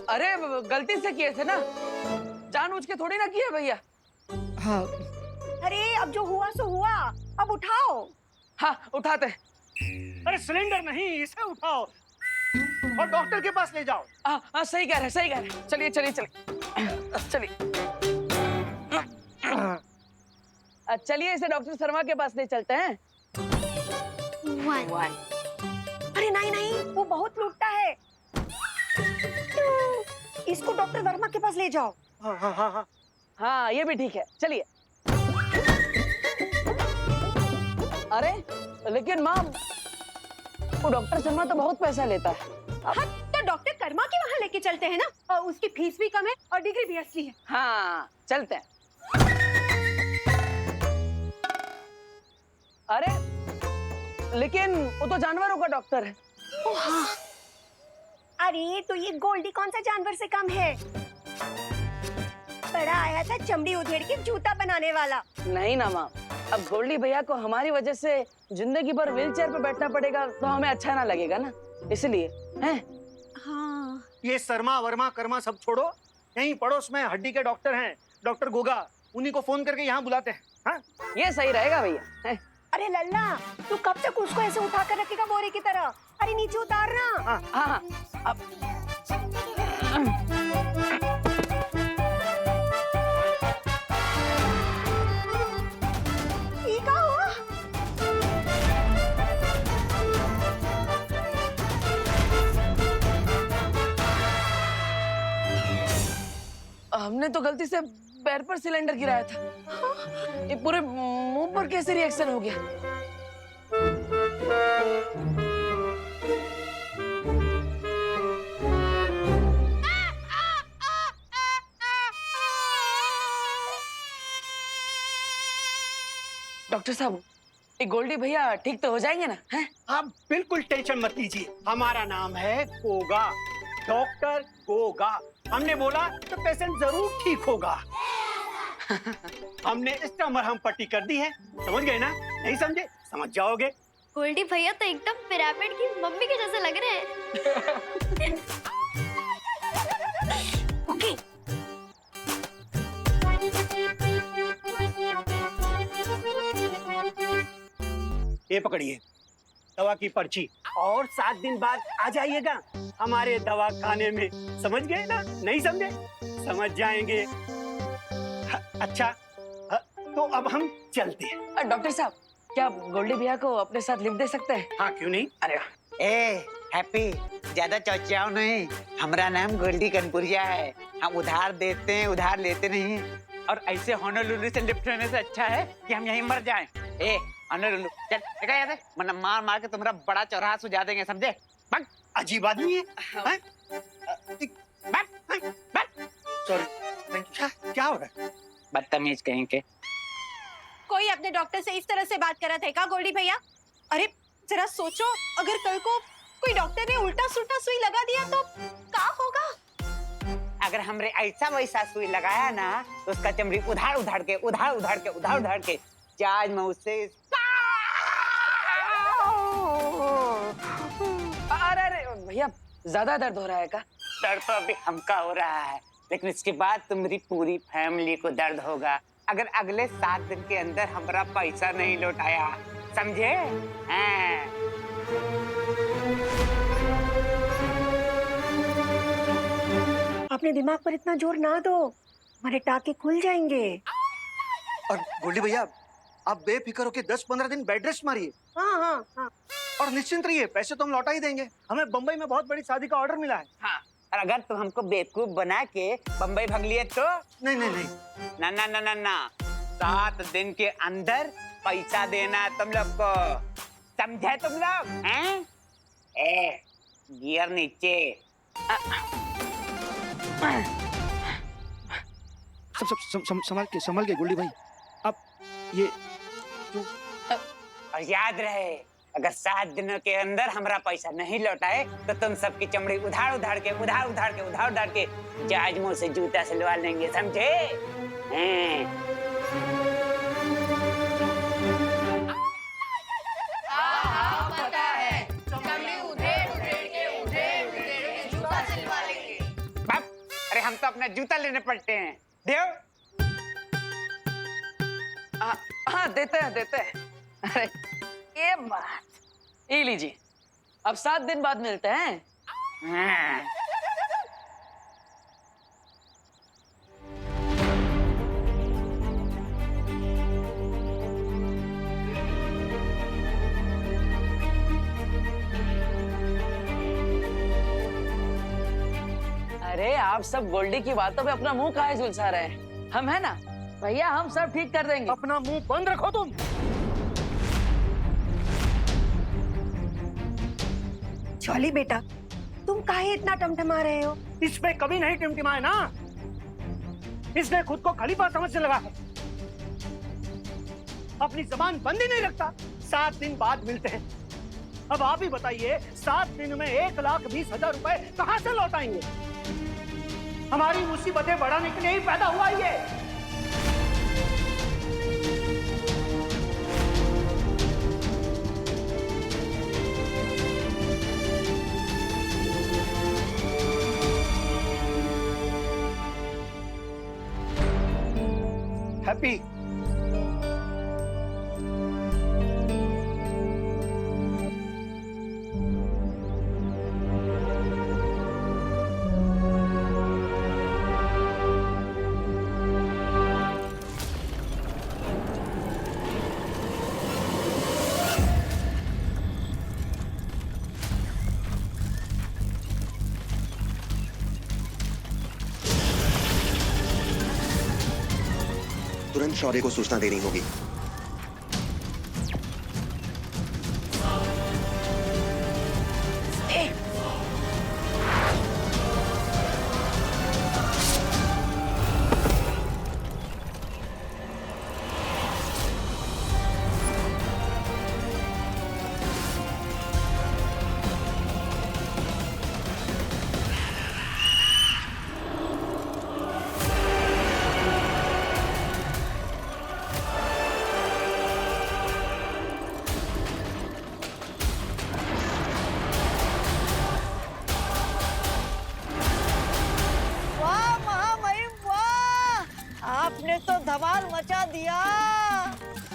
अरे गलती से किए थे ना, जानबूझ के थोड़ी ना किए भैया। हाँ। अरे अब जो हुआ सो हुआ, अब उठाओ। हाँ उठाते। अरे सिलेंडर नहीं, इसे उठाओ और डॉक्टर के पास ले जाओ। हाँ सही कह रहे, सही कह रहे। चलिए चलिए चलिए चलिए। चलिए इसे डॉक्टर शर्मा के पास ले चलते हैं। अरे नहीं नहीं, वो बहुत लूटता है। इसको डॉक्टर वर्मा के पास ले जाओ। हाँ हाँ हाँ हाँ। हाँ ये भी ठीक है, चलिए। अरे लेकिन माँ, वो डॉक्टर शर्मा तो बहुत पैसा लेता है। हाँ तो डॉक्टर कर्मा के वहाँ लेके चलते हैं ना, और उसकी फीस भी कम है और डिग्री भी असली है। हाँ चलते हैं। अरे लेकिन वो तो जानवरों का डॉक्टर है। ओ हाँ। अरे तो ये गोल्डी कौन सा जानवर से कम है? बड़ा आया था चमड़ी उधेड़ के जूता बनाने वाला। नहीं ना माँ, अब गोल्डी भैया को हमारी वजह से जिंदगी भर व्हीलचेयर पे बैठना पड़ेगा, तो हमें अच्छा ना लगेगा ना, इसलिए हैं। हाँ। ये शर्मा वर्मा कर्मा सब छोड़ो, यहीं पड़ोस में हड्डी के डॉक्टर हैं, डॉक्टर गोगा, उन्हीं को फोन करके यहाँ बुलाते हैं। हाँ? ये सही रहेगा भैया, हैं? अरे लल्ला, तू कब तक उसको ऐसे उठा कर रखेगा बोरे की तरह? अरे नीचे उतारना। हाँ हाँ हाँ अब ये क्या हुआ? हमने तो गलती से पैर पर सिलेंडर गिराया था। ये पूरे मुंह पर कैसे रिएक्शन हो गया? डॉक्टर साहब, ये गोल्डी भैया ठीक तो हो जाएंगे ना? हैं? आप बिल्कुल टेंशन मत लीजिए, हमारा नाम है गोगा, डॉक्टर गोगा। हमने बोला तो पेशेंट जरूर ठीक होगा। हमने इसका मरहम पट्टी कर दी है, समझ गए ना? नहीं समझे? समझ जाओगे। गोल्डी भैया तो एकदम पिरामिड की मम्मी के जैसे लग रहे हैं। ओके। ये पकड़िए दवा की पर्ची, और 7 दिन बाद आ जाइएगा हमारे दवा खाने में, समझ गए ना? नहीं समझे? समझ जाएंगे। अच्छा तो अब हम चलते हैं। डॉक्टर साहब, क्या आप गोल्डी भैया को अपने साथ लिफ्ट दे सकते हैं? हाँ क्यों नहीं। अरे ए हैप्पी, ज्यादा चौचाओ नहीं। हमारा नाम गोल्डी कनपुरिया है। हम उधार देते हैं, उधार लेते नहीं। और ऐसे होनोलुलु से लिफ्ट होने से अच्छा है कि हम यहीं मर जाएं। ए होनोलुलु, चल देखा याद है, वरना मार मार के तुम्हारा बड़ा चौराहा सुझा देंगे, समझे? भाग। अजीब आदमी है। सॉरी, क्या हो रहा है? बदतमीज कहीं के। कोई अपने डॉक्टर से इस तरह से बात कर रहा था क्या गोल्डी भैया? अरे जरा सोचो, अगर कल को कोई डॉक्टर ने उल्टा सुल्टा सुई लगा दिया तो क्या होगा? अगर हमरे ऐसा वैसा सुई लगाया ना, तो उसका चमड़ी उधार उधार के जाज में उससे। अरे भैया, ज्यादा दर्द हो रहा है क्या? दर्द तो अभी हमका हो रहा है, लेकिन इसके बाद तुम्हारी पूरी फैमिली को दर्द होगा अगर अगले 7 दिन के अंदर हमारा पैसा नहीं लौटाया, समझे? अपने दिमाग पर इतना जोर ना दो, हमारे टाके खुल जाएंगे। और गोल्डी भैया, आप बेफिक्र होके 10-15 दिन बेड रेस्ट मारिए। हाँ हाँ हाँ। और निश्चिंत रहिए, पैसे तो हम लौटा ही देंगे। हमें बम्बई में बहुत बड़ी शादी का ऑर्डर मिला है। हाँ, और अगर तुम हमको बेवकूफ बना के बम्बई भाग लिए तो? नहीं नहीं नहीं। ना ना ना ना ना, 7 दिन के अंदर पैसा देना तुम लोग को, समझे तुम लोग? हैं? ए, गियर नीचे। संभाल के गोल्डी भाई। अब ये और याद रहे, अगर 7 दिनों के अंदर हमारा पैसा नहीं लौटाए तो तुम सबकी चमड़ी उधार उधार के जहाज मुंह से जूता सिलवा लेंगे, समझे? पता है, चमड़ी उधेड़ उधेड़ के जूता हम तो अपना जूता लेने पड़ते हैं। देव हाँ देते हैं। अरे ये बात, ये लीजिए, अब 7 दिन बाद मिलते हैं। हाँ। अरे आप सब गोल्डी की बातों पे अपना मुंह काहे झुलसा रहे हैं? हम है ना भैया, हम सब ठीक कर देंगे। अपना मुंह बंद रखो तुम। जॉली बेटा, तुम काहे इतना टमटमा रहे हो? इस पे कभी नहीं टिमटिमाए ना। इसने खुद को खलीफा समझने लगा है, अपनी जबान बंद ही नहीं रखता। 7 दिन बाद मिलते हैं। अब आप ही बताइए, 7 दिन में 1,20,000 रुपए कहां से लौटाएंगे? हमारी मुसीबतें बढ़ाने के लिए ही पैदा हुआ ये। हैप्पी, तुरंत शौर्य को सूचना देनी होगी। वाह महामहिम वाह, आपने तो धमाल मचा दिया।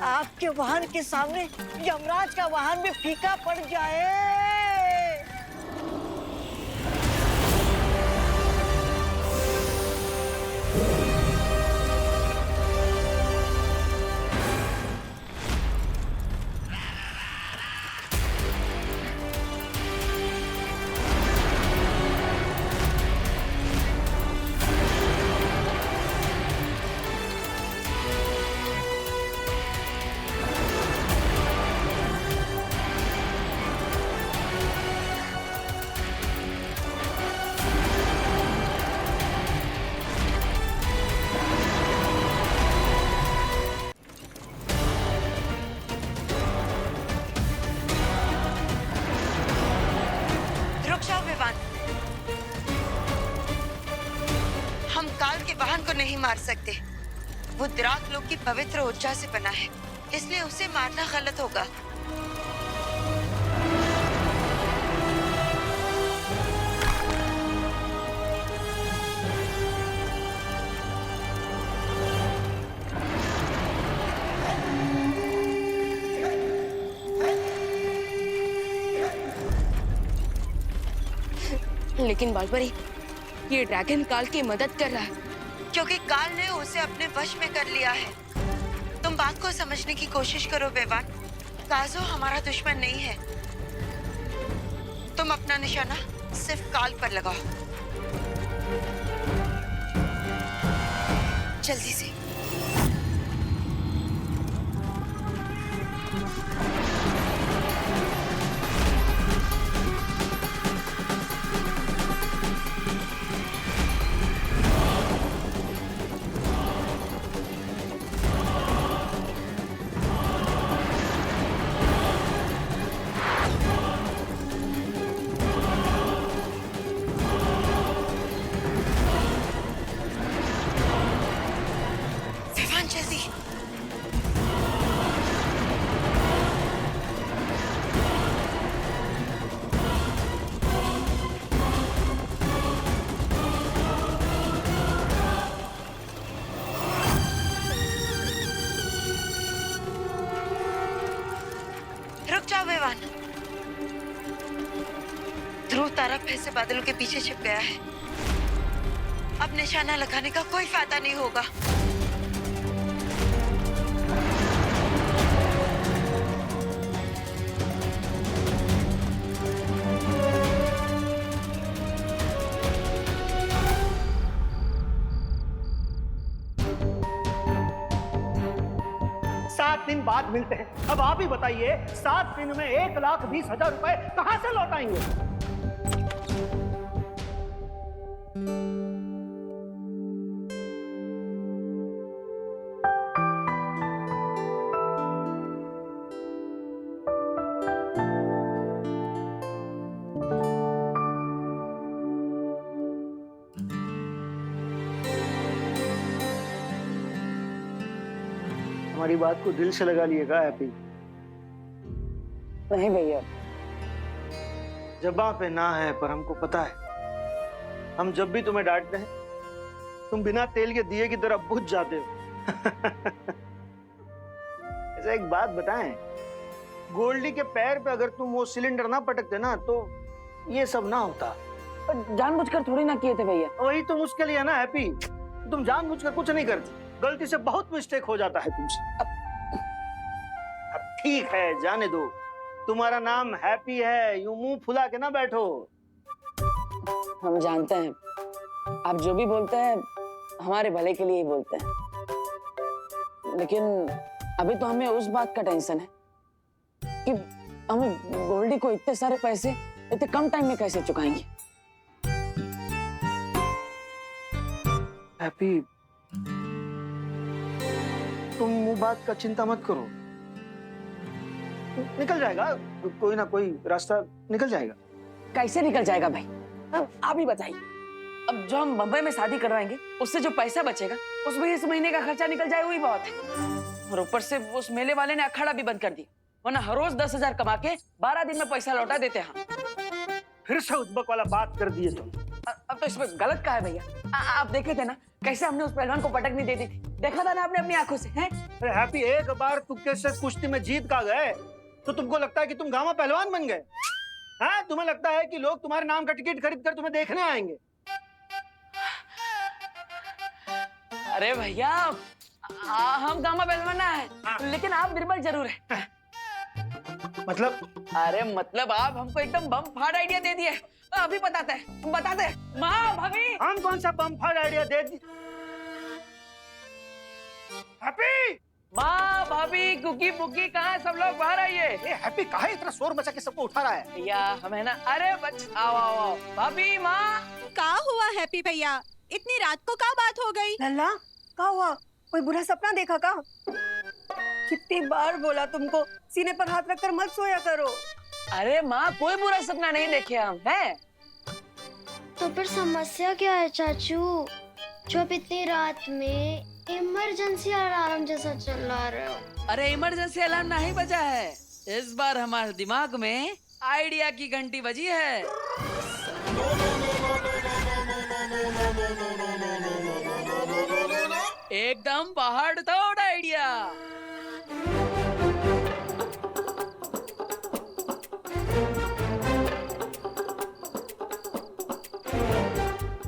आपके वाहन के सामने यमराज का वाहन भी फीका पड़ जाए। हम काल के वाहन को नहीं मार सकते। वो द्राक लोक की पवित्र ऊर्जा से बना है, इसलिए उसे मारना गलत होगा। लेकिन बालपरी, ये ड्रैगन काल की मदद कर रहा है। क्योंकि काल ने उसे अपने वश में कर लिया है। तुम बात को समझने की कोशिश करो बेवान। काजो हमारा दुश्मन नहीं है। तुम अपना निशाना सिर्फ काल पर लगाओ, जल्दी से। बेईमान। ध्रुव तारा फैसे बादलों के पीछे छिप गया है। अब निशाना लगाने का कोई फायदा नहीं होगा। सात दिन बाद मिलते हैं। अब आप ही बताइए, 7 दिन में 1,20,000 रुपए कहां से लौटाएंगे? हमारी बात को दिल से लगा लिएगा हैप्पी। नहीं भैया, जबां पे ना है पर हमको पता है, हम जब भी तुम्हें डांटते हैं तुम बिना तेल के दिए की तरह बुझ जाते हो। ऐसा एक बात बताएं, गोल्डी के पैर पे अगर तुम वो सिलेंडर ना पटकते ना तो ये सब ना होता। जानबूझकर थोड़ी ना किए थे भैया। वही तो मुश्किल है ना हैप्पी, तुम जानबूझकर कुछ नहीं करती, गलती से बहुत मिस्टेक हो जाता है तुमसे। अब ठीक है, जाने दो, तुम्हारा नाम हैप्पी है, यूं मुंह फुला के ना बैठो। हम जानते हैं आप जो भी बोलते हैं हमारे भले के लिए ही बोलते हैं, लेकिन अभी तो हमें उस बात का टेंशन है कि हम गोल्डी को इतने सारे पैसे इतने कम टाइम में कैसे चुकाएंगे। हैप्पी, तुम वो बात का चिंता मत करो, निकल जाएगा, कोई ना कोई रास्ता निकल जाएगा। कैसे निकल जाएगा भाई, आप ही बताइए। अब जो हम बम्बई में शादी करवाएंगे उससे जो पैसा बचेगा उसमें इस महीने का खर्चा निकल जाए, वही बहुत है। और ऊपर से उस मेले वाले ने अखाड़ा भी बंद कर दिया, वरना हर रोज 10,000 कमा के 12 दिन में पैसा लौटा देते हैं। फिर से उद्बक वाला बात कर दिए तुम। अब तो इसमें गलत क्या है भैया? आप देखे थे ना कैसे हमने उस पहलवान को पटक नहीं दे दी थी, देखा था ना आपने अपनी आंखों से। हैं? अरे हैप्पी, एक बार तुक्के से कुश्ती में जीत का गए तो तुमको लगता है कि तुम गांव में पहलवान बन गए? हाँ, तुम्हें लगता है कि लोग तुम्हारे नाम का टिकट खरीद कर तुम्हें देखने आएंगे? अरे भैया, हम गामा पहलवान ना है, लेकिन आप निर्बल जरूर है। मतलब? अरे मतलब आप हमको एकदम बम फाड़ आइडिया दे दिए। अभी बताते हैं। माँ, भाभी, हम कौन सा बम फाड़ आइडिया दे दी? हैप्पी, माँ, भाभी, कुकी पुकी कहाँ, सब लोग बाहर आइए। हैप्पी काहे इतना शोर मचा के सबको उठा रहा है? भैया हम है ना, अरे आओ आओ आओ, भाभी, माँ। का हुआ हैप्पी भैया, इतनी रात को का बात हो गई? लल्ला, क्या हुआ? कोई बुरा सपना देखा का? कितनी बार बोला तुमको सीने पर हाथ रखकर मत सोया करो। अरे माँ, कोई बुरा सपना नहीं देखे हम, हैं? तो फिर समस्या क्या है चाचू, जो अब इतनी रात में इमरजेंसी अलार्म जैसा चिल्ला रहे हो? अरे इमरजेंसी अलार्म नहीं बजा है, इस बार हमारे दिमाग में आइडिया की घंटी बजी है। एकदम पहाड़ तोड़ आइडिया।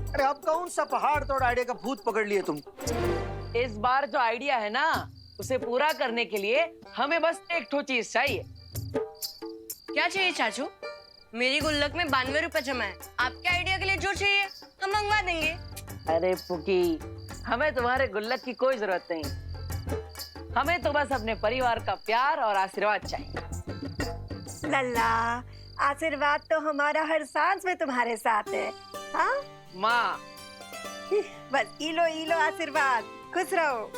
अरे अब कौन सा पहाड़ तोड़ आइडिया का भूत पकड़ लिए तुम? इस बार जो आइडिया है ना, उसे पूरा करने के लिए हमें बस एक ठो चीज चाहिए। क्या चाहिए चाचू? मेरी गुल्लक में 92 रुपए जमा है, आपके आइडिया के लिए जो चाहिए हम मंगवा देंगे। अरे पुकी, हमें तुम्हारे गुल्लक की कोई जरूरत नहीं, हमें तो बस अपने परिवार का प्यार और आशीर्वाद चाहिए। लल्ला, आशीर्वाद तो हमारा हर सांस में तुम्हारे साथ है। हाँ माँ, बस इलो इलो आशीर्वाद, खुश रहो।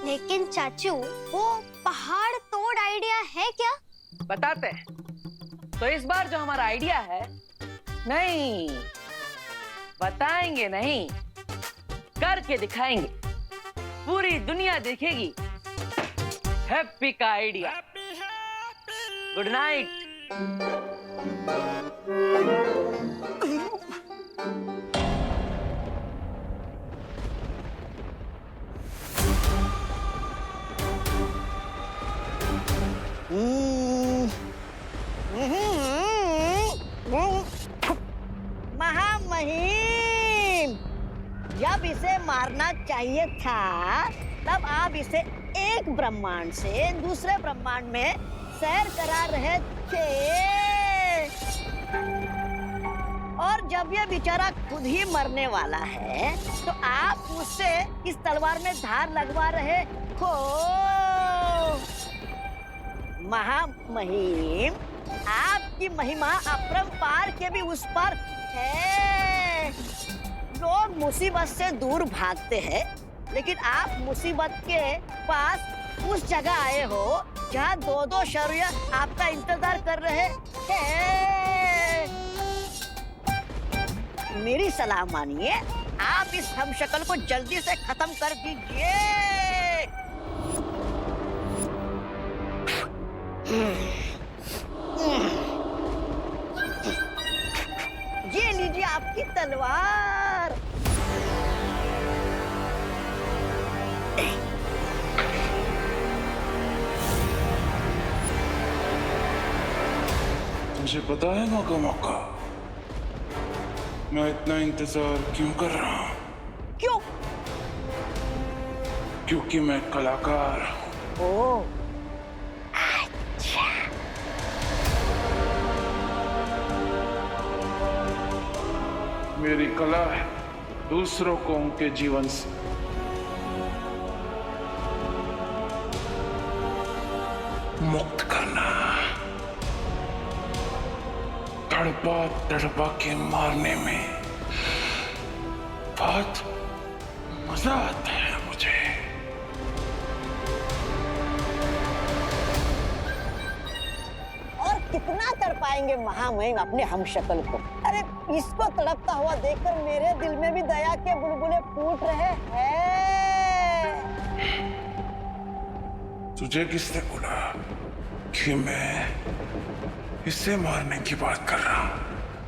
लेकिन चाचू, वो पहाड़ तोड़ आइडिया है क्या? बताते हैं। तो इस बार जो हमारा आइडिया है, नहीं बताएंगे नहीं, करके दिखाएंगे, पूरी दुनिया देखेगी हैप्पी का आइडिया। Good night. मारना चाहिए था तब आप इसे एक ब्रह्मांड से दूसरे ब्रह्मांड में सैर करा रहे थे। और जब ये बेचारा खुद ही मरने वाला है तो आप मुझसे इस तलवार में धार लगवा रहे हो। महामहिम, आपकी महिमा अपरंपार के भी उस पर है। लोग मुसीबत से दूर भागते हैं, लेकिन आप मुसीबत के पास उस जगह आए हो जहाँ दो शरीर आपका इंतजार कर रहे हैं। मेरी सलाह मानिए, आप इस हमशक्ल को जल्दी से खत्म कर दीजिए। ये लीजिए आपकी तलवार। मुझे पता है मौका मैं इतना इंतजार क्यों कर रहा हूँ? क्यों? क्योंकि मैं कलाकार हूँ। ओह, मेरी कला है दूसरों को उनके जीवन से मुक्त करना, तड़पा तड़पा के मारने में बहुत मजा आता है मुझे। और कितना तड़पाएंगे महामहिम अपने हमशक्ल को? अरे इसको तड़पता हुआ देखकर मेरे दिल में भी दया के बुलबुले फूट रहे हैं। तुझे किसने बोला कि मैं इसे मारने की बात कर रहा हूँ?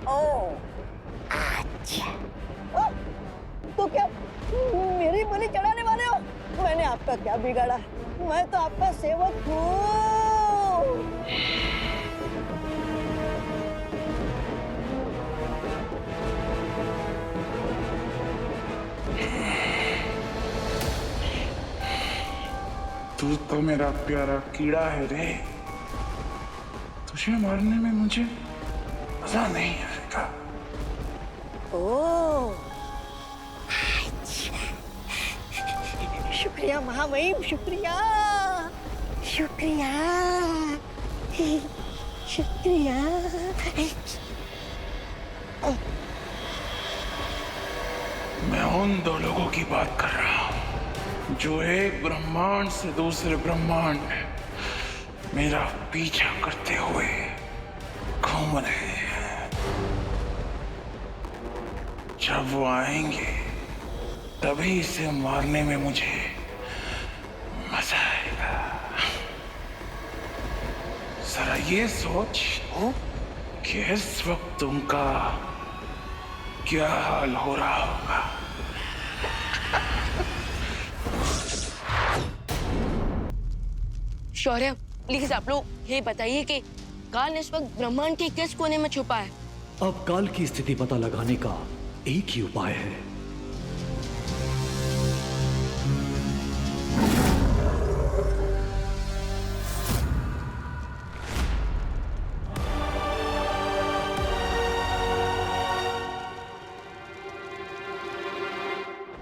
ओह, अच्छा। ओह, तो क्या मेरी बलि चढ़ाने वाले हो? मैंने आपका क्या बिगाड़ा? मैं तो आपका सेवक हूँ। तू तो मेरा प्यारा कीड़ा है रे। तुझे मारने में मुझे मजा नहीं आएगा। ओह, शुक्रिया महामहिम, शुक्रिया, शुक्रिया, शुक्रिया। मैं उन दो लोगों की बात कर रहा हूँ जो एक ब्रह्मांड से दूसरे ब्रह्मांड मेरा पीछा करते हुए घूम रहे हैं। जब वो आएंगे तभी इसे मारने में मुझे मजा आएगा। जरा ये सोच कि इस वक्त उनका क्या हाल हो रहा होगा। शौर्य, प्लीज आप लोग ये बताइए कि काल इस वक्त ब्रह्मांड के किस कोने में छुपा है? अब काल की स्थिति पता लगाने का एक ही उपाय है।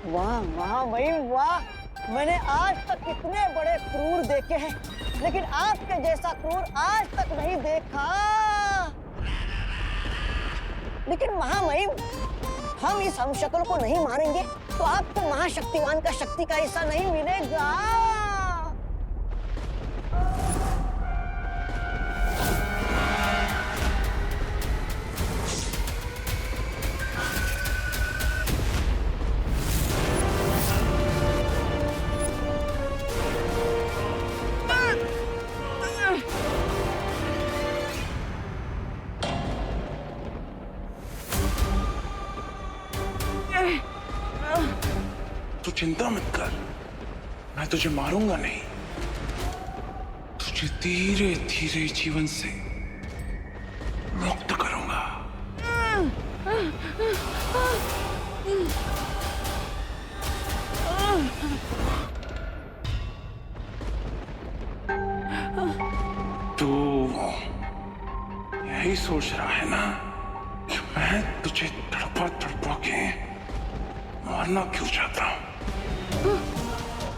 वाह महामहिम, वाह! मैंने आज तक कितने बड़े क्रूर देखे हैं, लेकिन आपके जैसा क्रूर आज तक नहीं देखा। लेकिन महामहिम, हम इस हमशक्ल को नहीं मारेंगे तो आपको महाशक्तिमान का शक्ति का हिस्सा नहीं मिलेगा। तू चिंता मत कर, मैं तुझे मारूंगा नहीं। तुझे धीरे धीरे जीवन से मुक्त करूंगा। यही सोच रहा है ना कि मैं तुझे तड़पा तड़पा के मारना क्यों चाहता हूं?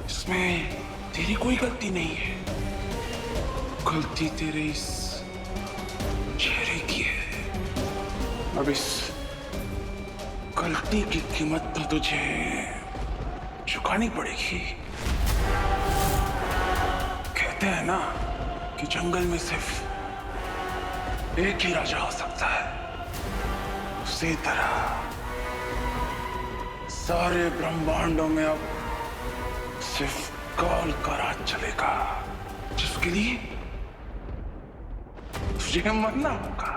इसमें तेरी कोई गलती नहीं है। गलती तेरे इस चेहरे की है। अब इस गलती की कीमत तो तुझे चुकानी पड़ेगी। कहते हैं ना कि जंगल में सिर्फ एक ही राजा हो सकता है, उसी तरह सारे ब्रह्मांडों में अब सिर्फ काल का राज चलेगा, जिसके लिए तुझे मरना होगा।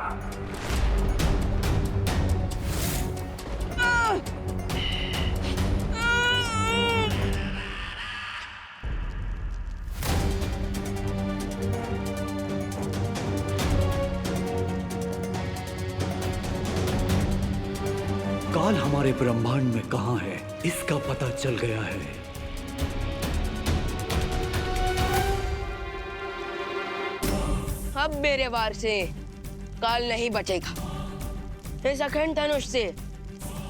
काल हमारे ब्रह्मांड में कहाँ है, इसका पता चल गया है। अब मेरे वार से काल नहीं बचेगा। इस अखंड धनुष से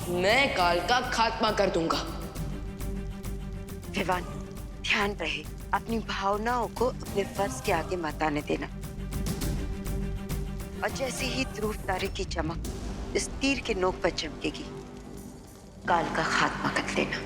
मैं काल का खात्मा कर दूंगा। विवान, ध्यान रहे, अपनी भावनाओं को अपने फर्ज के आगे मत आने देना। और जैसे ही ध्रुव तारे की चमक इस तीर के नोक पर चमकेगी, काल का खात्मा कर देना।